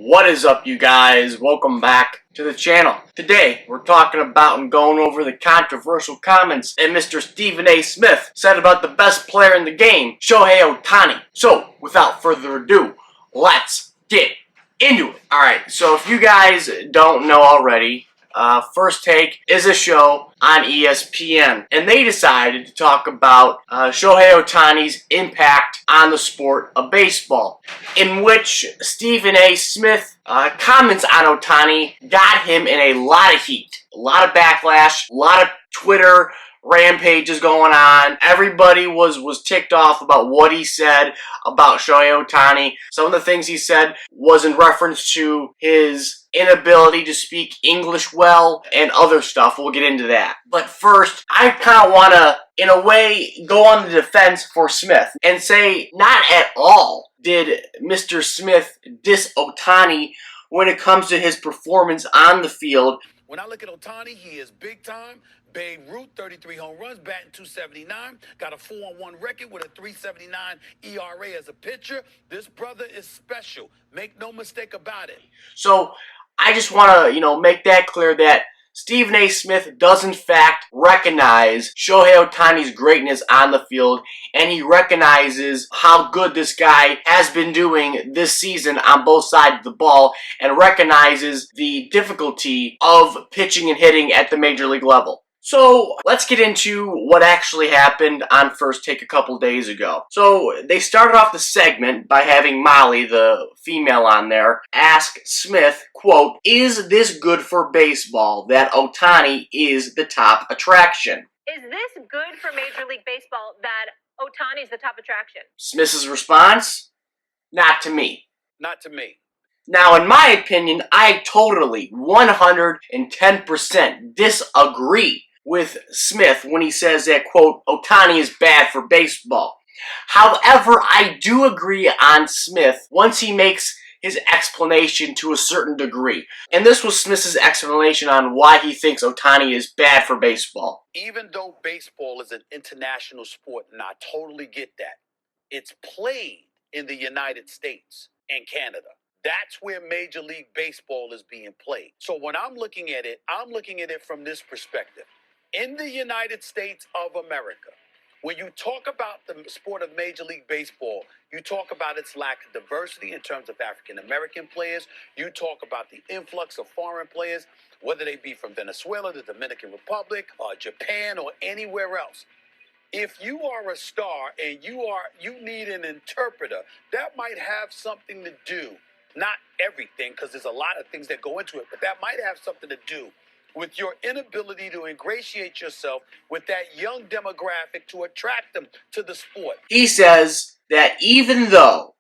What is up, you guys? Welcome back to the channel. Today, we're talking about and going over the controversial comments that Mr. Stephen A. Smith said about the best player in the game, Shohei Ohtani. So, without further ado, let's get into it. Alright, so if you guys don't know already, First Take is a show on ESPN, and they decided to talk about Shohei Ohtani's impact on the sport of baseball, in which Stephen A. Smith comments on Ohtani got him in a lot of heat, a lot of backlash, a lot of Twitter rampages going on. Everybody was ticked off about what he said about Shohei Ohtani. Some of the things he said was in reference to his inability to speak English well and other stuff. We'll get into that. But first, I kind of want to, in a way, go on the defense for Smith and say not at all did Mr. Smith diss Ohtani when it comes to his performance on the field. When I look at Ohtani, he is big time. Babe Ruth, 33 home runs, batting 279, got a 4-on-1 record with a 3.79 ERA as a pitcher. This brother is special. Make no mistake about it. So I just want to, make that clear that Stephen A. Smith does in fact recognize Shohei Ohtani's greatness on the field, and he recognizes how good this guy has been doing this season on both sides of the ball, and recognizes the difficulty of pitching and hitting at the major league level. So let's get into what actually happened on First Take a couple days ago. So they started off the segment by having Molly, the female on there, ask Smith, quote, "Is this good for baseball that Ohtani is the top attraction?" Is this good for Major League Baseball that Ohtani is the top attraction? Smith's response, "Not to me." Not to me. Now, in my opinion, I totally 110% disagree with Smith when he says that, quote, Ohtani is bad for baseball. However, I do agree on Smith once he makes his explanation to a certain degree. And this was Smith's explanation on why he thinks Ohtani is bad for baseball. Even though baseball is an international sport, and I totally get that, it's played in the United States and Canada. That's where Major League Baseball is being played. So when I'm looking at it from this perspective. In the United States of America, when you talk about the sport of Major League Baseball, you talk about its lack of diversity in terms of African-American players. You talk about the influx of foreign players, whether they be from Venezuela, the Dominican Republic, Japan, or anywhere else. If you are a star and you need an interpreter, that might have something to do, not everything, because there's a lot of things that go into it, but that might have something to do with your inability to ingratiate yourself with that young demographic to attract them to the sport. He says that even though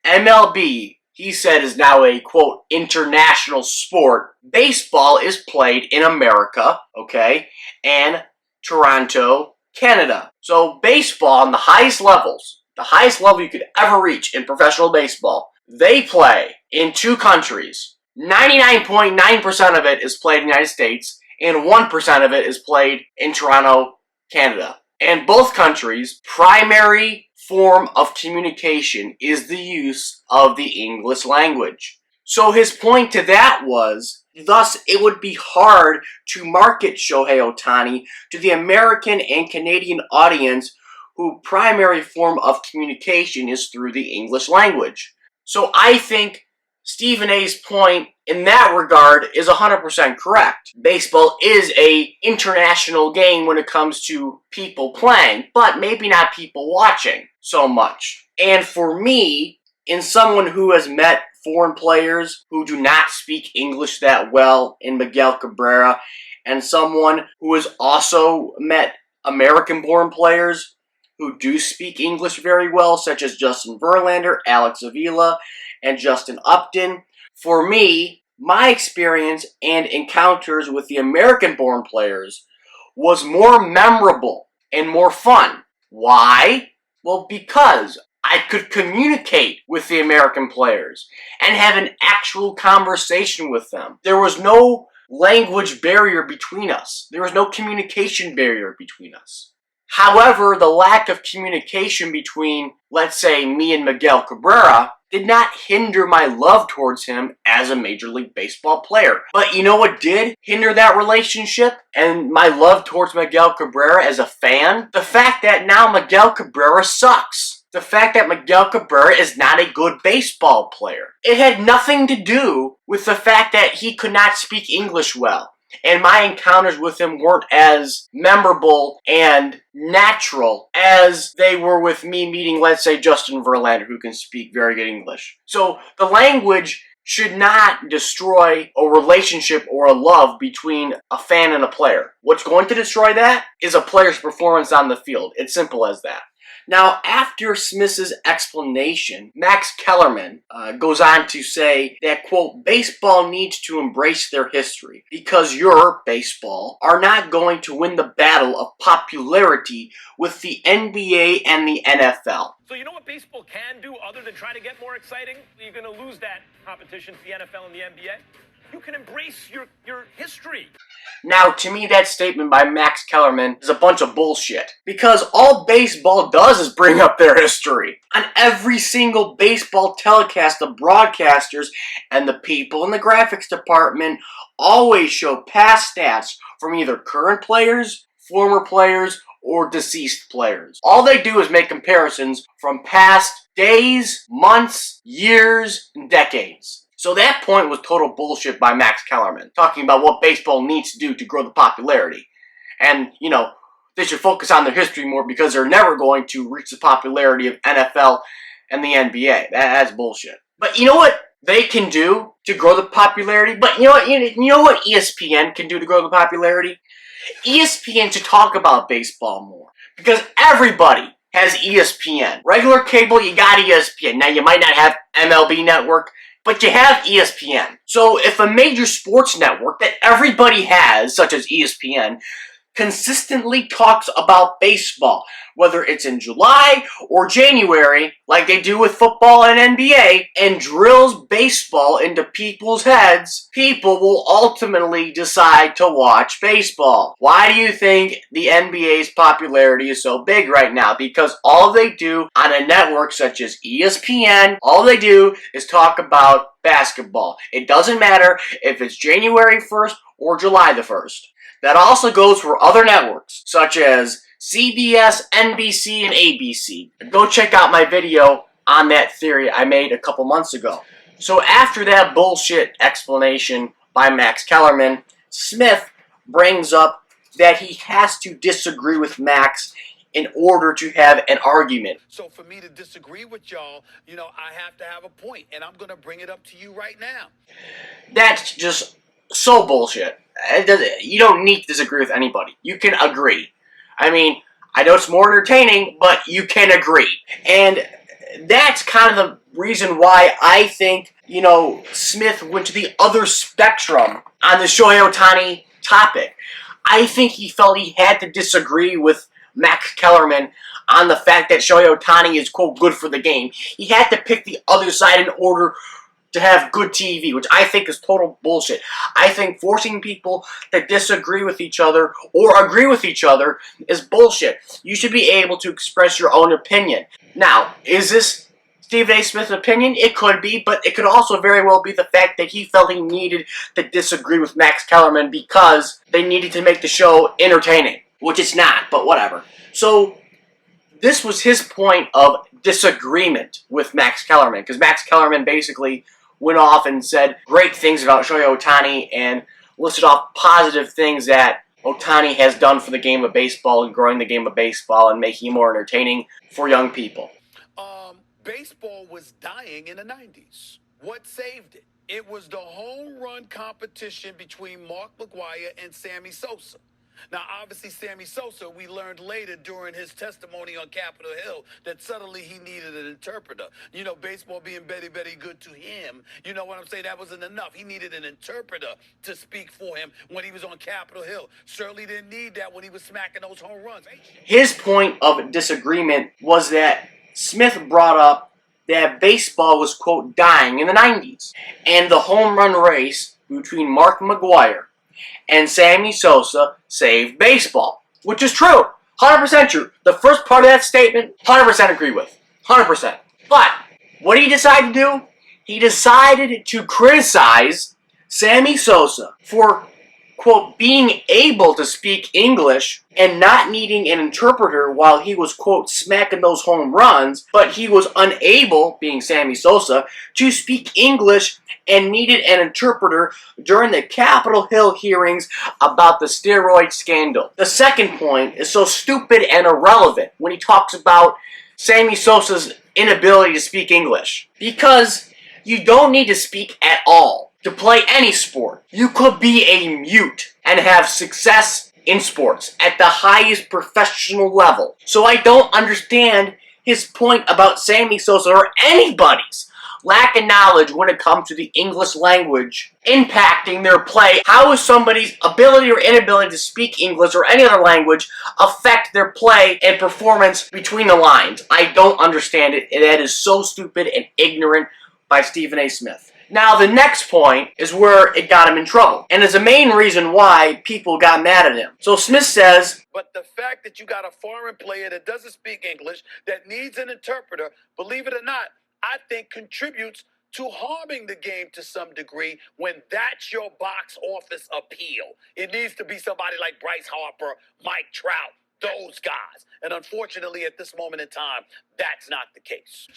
MLB, he said, is now a, quote, international sport, baseball is played in America, okay, and Toronto, Canada. So baseball on the highest levels, the highest level you could ever reach in professional baseball, they play in two countries. 99.9% of it is played in the United States, and 1% of it is played in Toronto, Canada. And both countries' primary form of communication is the use of the English language. So his point to that was, thus it would be hard to market Shohei Ohtani to the American and Canadian audience whose primary form of communication is through the English language. So I think Stephen A's point in that regard is 100% correct. Baseball is an international game when it comes to people playing, but maybe not people watching so much. And for me, in someone who has met foreign players who do not speak English that well in Miguel Cabrera, and someone who has also met American-born players who do speak English very well, such as Justin Verlander, Alex Avila, and Justin Upton. For me, my experience and encounters with the American-born players was more memorable and more fun. Why? Well, because I could communicate with the American players and have an actual conversation with them. There was no language barrier between us. There was no communication barrier between us. However, the lack of communication between, let's say, me and Miguel Cabrera did not hinder my love towards him as a Major League Baseball player. But you know what did hinder that relationship and my love towards Miguel Cabrera as a fan? The fact that now Miguel Cabrera sucks. The fact that Miguel Cabrera is not a good baseball player. It had nothing to do with the fact that he could not speak English well. And my encounters with him weren't as memorable and natural as they were with me meeting, let's say, Justin Verlander, who can speak very good English. So the language should not destroy a relationship or a love between a fan and a player. What's going to destroy that is a player's performance on the field. It's simple as that. Now, after Smith's explanation, Max Kellerman goes on to say that, quote, baseball needs to embrace their history because your baseball are not going to win the battle of popularity with the NBA and the NFL. So you know what baseball can do other than try to get more exciting? You're going to lose that competition for the NFL and the NBA. You can embrace your history. Now, to me, that statement by Max Kellerman is a bunch of bullshit. Because all baseball does is bring up their history. On every single baseball telecast, the broadcasters and the people in the graphics department always show past stats from either current players, former players, or deceased players. All they do is make comparisons from past days, months, years, and decades. So that point was total bullshit by Max Kellerman, talking about what baseball needs to do to grow the popularity. And, you know, they should focus on their history more because they're never going to reach the popularity of NFL and the NBA. That's bullshit. But you know what they can do to grow the popularity? But you know what ESPN can do to grow the popularity? ESPN should talk about baseball more. Because everybody has ESPN. Regular cable, you got ESPN. Now, you might not have MLB Network, but you have ESPN. So if a major sports network that everybody has, such as ESPN, consistently talks about baseball, whether it's in July or January, like they do with football and NBA, and drills baseball into people's heads, people will ultimately decide to watch baseball. Why do you think the NBA's popularity is so big right now? Because all they do on a network such as ESPN, all they do is talk about basketball. It doesn't matter if it's January 1st or July the 1st. That also goes for other networks, such as CBS, NBC, and ABC. Go check out my video on that theory I made a couple months ago. So after that bullshit explanation by Max Kellerman, Smith brings up that he has to disagree with Max in order to have an argument. So for me to disagree with y'all, I have to have a point, and I'm going to bring it up to you right now. That's just so bullshit. You don't need to disagree with anybody. You can agree. I mean, I know it's more entertaining, but you can agree. And that's kind of the reason why I think, Smith went to the other spectrum on the Shohei Ohtani topic. I think he felt he had to disagree with Max Kellerman on the fact that Shohei Ohtani is, quote, good for the game. He had to pick the other side in order to have good TV, which I think is total bullshit. I think forcing people to disagree with each other or agree with each other is bullshit. You should be able to express your own opinion. Now, is this Stephen A. Smith's opinion? It could be, but it could also very well be the fact that he felt he needed to disagree with Max Kellerman because they needed to make the show entertaining, which it's not, but whatever. So, this was his point of disagreement with Max Kellerman, because Max Kellerman basically went off and said great things about Shohei Ohtani and listed off positive things that Ohtani has done for the game of baseball and growing the game of baseball and making it more entertaining for young people. Baseball was dying in the 90s. What saved it? It was the home run competition between Mark McGwire and Sammy Sosa. Now, obviously, Sammy Sosa, we learned later during his testimony on Capitol Hill that suddenly he needed an interpreter. Baseball being very, very good to him. You know what I'm saying? That wasn't enough. He needed an interpreter to speak for him when he was on Capitol Hill. Certainly didn't need that when he was smacking those home runs. His point of disagreement was that Smith brought up that baseball was, quote, dying in the 90s. And the home run race between Mark McGwire and Sammy Sosa saved baseball, which is true. 100% true. The first part of that statement, 100% agree with. 100%. But what did he decide to do? He decided to criticize Sammy Sosa for, quote, being able to speak English and not needing an interpreter while he was, quote, smacking those home runs, but he was unable, being Sammy Sosa, to speak English and needed an interpreter during the Capitol Hill hearings about the steroid scandal. The second point is so stupid and irrelevant when he talks about Sammy Sosa's inability to speak English. Because you don't need to speak at all to play any sport. You could be a mute and have success in sports at the highest professional level. So I don't understand his point about Sammy Sosa or anybody's lack of knowledge when it comes to the English language impacting their play. How is somebody's ability or inability to speak English or any other language affect their play and performance between the lines? I don't understand it, and that is so stupid and ignorant by Stephen A. Smith. Now, the next point is where it got him in trouble, and is the main reason why people got mad at him. So Smith says, but the fact that you got a foreign player that doesn't speak English, that needs an interpreter, believe it or not, I think contributes to harming the game to some degree when that's your box office appeal. It needs to be somebody like Bryce Harper, Mike Trout, those guys. And unfortunately, at this moment in time, that's not the case.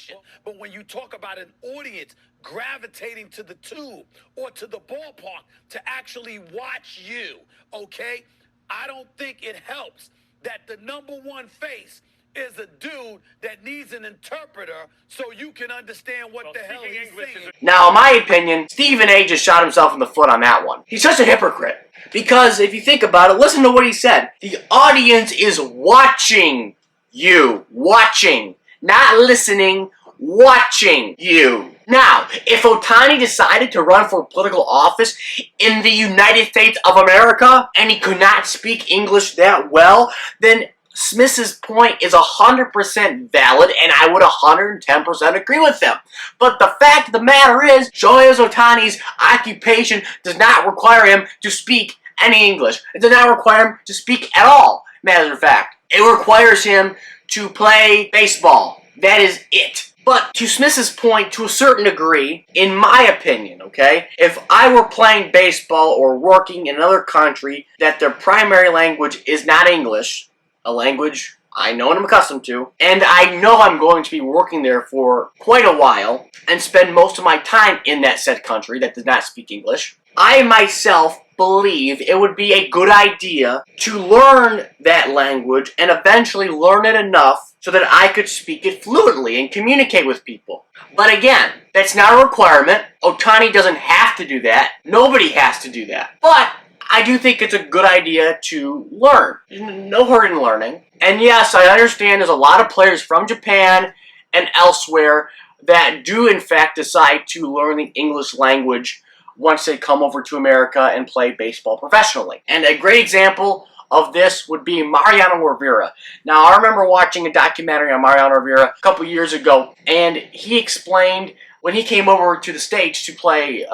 But when you talk about an audience gravitating to the tube or to the ballpark to actually watch you, okay, I don't think it helps that the number one face is a dude that needs an interpreter so you can understand what the hell he's saying. Now, in my opinion, Stephen A. just shot himself in the foot on that one. He's such a hypocrite. Because if you think about it, listen to what he said. The audience is watching you. Watching. Not listening. Watching you. Now, if Ohtani decided to run for political office in the United States of America, and he could not speak English that well, then Smith's point is 100% valid, and I would 110% agree with him. But the fact of the matter is, Shohei Ohtani's occupation does not require him to speak any English. It does not require him to speak at all, matter of fact. It requires him to play baseball. That is it. But to Smith's point, to a certain degree, in my opinion, okay, if I were playing baseball or working in another country that their primary language is not English, a language I know and I'm accustomed to, and I know I'm going to be working there for quite a while and spend most of my time in that said country that does not speak English, I myself believe it would be a good idea to learn that language and eventually learn it enough so that I could speak it fluently and communicate with people. But again, that's not a requirement. Ohtani doesn't have to do that. Nobody has to do that. But I do think it's a good idea to learn. No hurt in learning. And yes, I understand there's a lot of players from Japan and elsewhere that do in fact decide to learn the English language once they come over to America and play baseball professionally. And a great example of this would be Mariano Rivera. Now, I remember watching a documentary on Mariano Rivera a couple years ago, and he explained when he came over to the States to play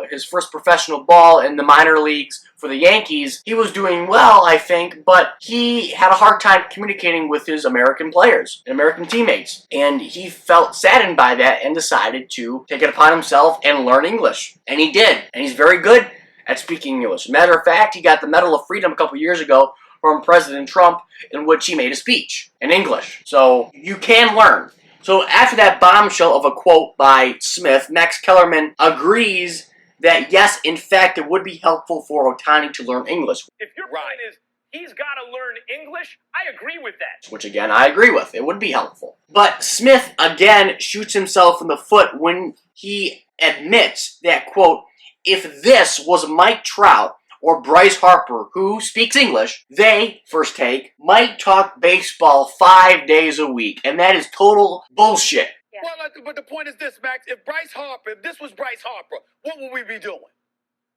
his first professional ball in the minor leagues for the Yankees, he was doing well, I think, but he had a hard time communicating with his American players, American teammates. And he felt saddened by that and decided to take it upon himself and learn English. And he did. And he's very good at speaking English. Matter of fact, he got the Medal of Freedom a couple years ago from President Trump, in which he made a speech in English. So you can learn. So after that bombshell of a quote by Smith, Max Kellerman agrees that yes, in fact, it would be helpful for Ohtani to learn English. If your point is he's got to learn English, I agree with that. Which again, I agree with. It would be helpful. But Smith again shoots himself in the foot when he admits that, quote, if this was Mike Trout or Bryce Harper, who speaks English, they, first take, might talk baseball 5 days a week. And that is total bullshit. Yeah. Well, but the point is this, Max. If this was Bryce Harper, what would we be doing?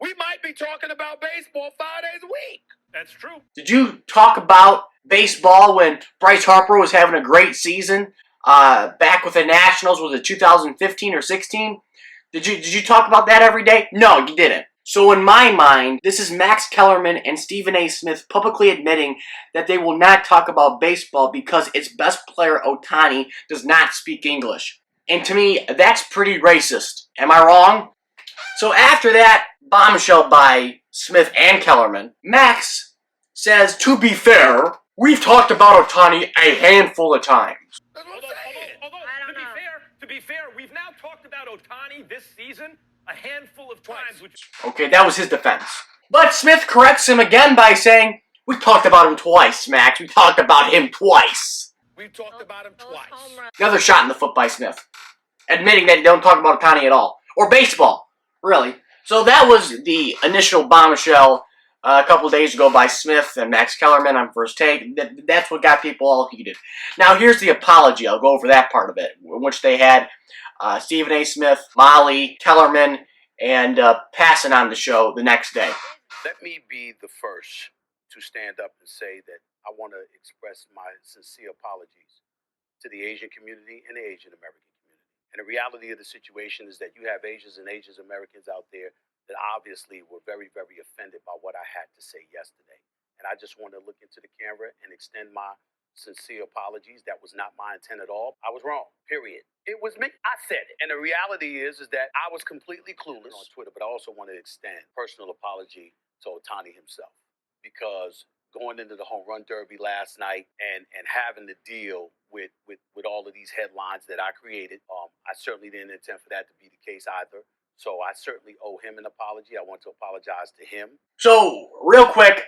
We might be talking about baseball 5 days a week. That's true. Did you talk about baseball when Bryce Harper was having a great season back with the Nationals? Was it 2015 or 16? Did you talk about that every day? No, you didn't. So in my mind, this is Max Kellerman and Stephen A. Smith publicly admitting that they will not talk about baseball because its best player, Ohtani, does not speak English. And to me, that's pretty racist. Am I wrong? So after that bombshell by Smith and Kellerman, Max says, to be fair, we've talked about Ohtani a handful of times. To be fair, we've now talked about Ohtani this season a handful of times. Okay, that was his defense. But Smith corrects him again by saying, we talked about him twice, Max. We talked about him twice. We've talked about him twice. Another shot in the foot by Smith, admitting that he don't talk about Ohtani at all. Or baseball, really. So that was the initial bombshell a couple days ago by Smith and Max Kellerman on First Take. That's what got people all heated. Now here's the apology. I'll go over that part of it, in which they had Stephen A. Smith, Molly, Kellerman, and Passan on the show the next day. Let me be the first to stand up and say that I want to express my sincere apologies to the Asian community and the Asian American community. And the reality of the situation is that you have Asians and Asian Americans out there that obviously were very, very offended by what I had to say yesterday. And I just want to look into the camera and extend my sincere apologies. That was not my intent at all. I was wrong, period. It was me. I said it. And the reality is that I was completely clueless on Twitter, but I also want to extend personal apology to Ohtani himself. Because going into the home run derby last night and having to deal with all of these headlines that I created, I certainly didn't intend for that to be the case either. So I certainly owe him an apology. I want to apologize to him. So, real quick,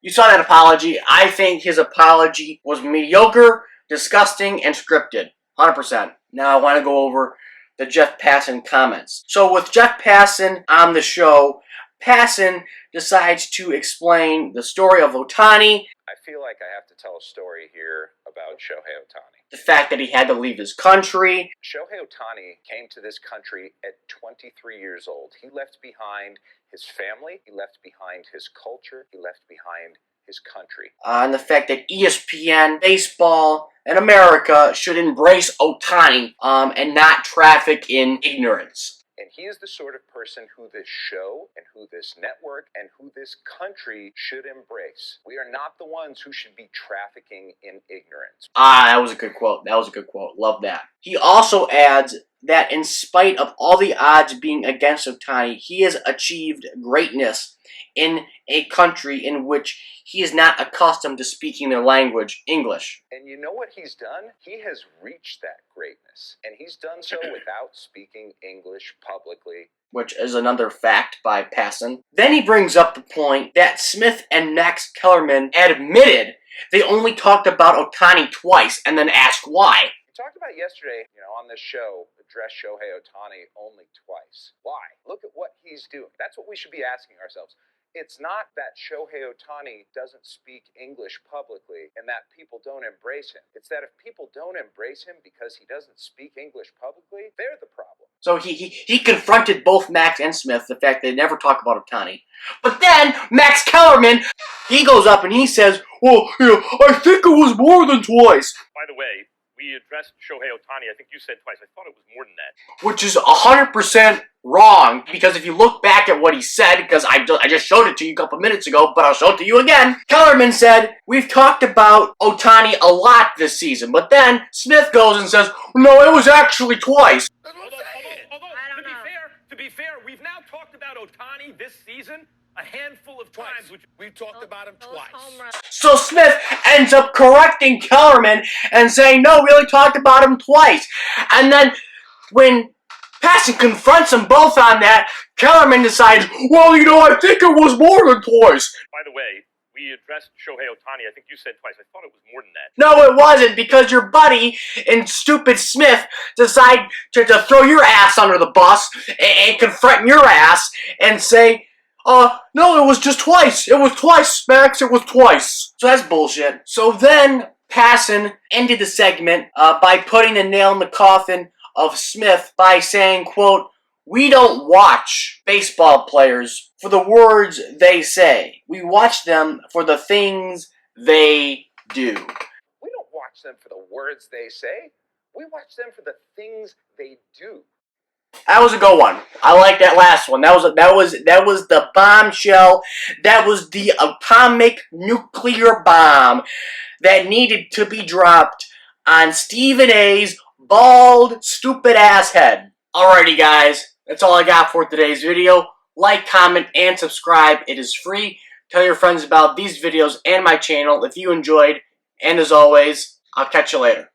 you saw that apology. I think his apology was mediocre, disgusting, and scripted. 100%. Now I want to go over the Jeff Passan comments. So with Jeff Passan on the show, Passan decides to explain the story of Ohtani. I feel like I have to tell a story here about Shohei Ohtani. The fact that he had to leave his country. Shohei Ohtani came to this country at 23 years old. He left behind his family, he left behind his culture, he left behind his country. And the fact that ESPN, baseball, and America should embrace Ohtani and not traffic in ignorance. And he is the sort of person who this show and who this network and who this country should embrace. We are not the ones who should be trafficking in ignorance. That was a good quote. That was a good quote. Love that. He also adds that in spite of all the odds being against Ohtani, he has achieved greatness in a country in which he is not accustomed to speaking their language, English. And you know what he's done? He has reached that greatness. And he's done so without speaking English publicly. Which is another fact by Passan. Then he brings up the point that Smith and Max Kellerman admitted they only talked about Ohtani twice and then asked why. We talked about yesterday, on this show, address Shohei Ohtani only twice. Why? Look at what he's doing. That's what we should be asking ourselves. It's not that Shohei Ohtani doesn't speak English publicly and that people don't embrace him. It's that if people don't embrace him because he doesn't speak English publicly, they're the problem. So he confronted both Max and Smith, the fact they never talk about Ohtani. But then, Max Kellerman, he goes up and he says, well, I think it was more than twice. By the way, we addressed Shohei Ohtani, I think you said twice. I thought it was more than that. Which is 100% wrong, because if you look back at what he said, because I just showed it to you a couple minutes ago, but I'll show it to you again. Kellerman said, we've talked about Ohtani a lot this season, but then Smith goes and says, no, it was actually twice. To be fair, we've now talked about Ohtani this season a handful of times. We've talked about him twice. So Smith ends up correcting Kellerman and saying, no, we only talked about him twice. And then when Passan confronts them both on that, Kellerman decides, well, I think it was more than twice. By the way, we addressed Shohei Ohtani, I think you said twice. I thought it was more than that. No, it wasn't, because your buddy and stupid Smith decide to throw your ass under the bus and confront your ass and say, no, it was just twice. It was twice, Max. It was twice. So that's bullshit. So then Passan ended the segment by putting the nail in the coffin of Smith by saying, quote, we don't watch baseball players for the words they say. We watch them for the things they do. We don't watch them for the words they say. We watch them for the things they do. That was a good one. I like that last one. That was the bombshell. That was the atomic nuclear bomb that needed to be dropped on Stephen A's bald, stupid ass head. Alrighty, guys. That's all I got for today's video. Like, comment, and subscribe. It is free. Tell your friends about these videos and my channel if you enjoyed. And as always, I'll catch you later.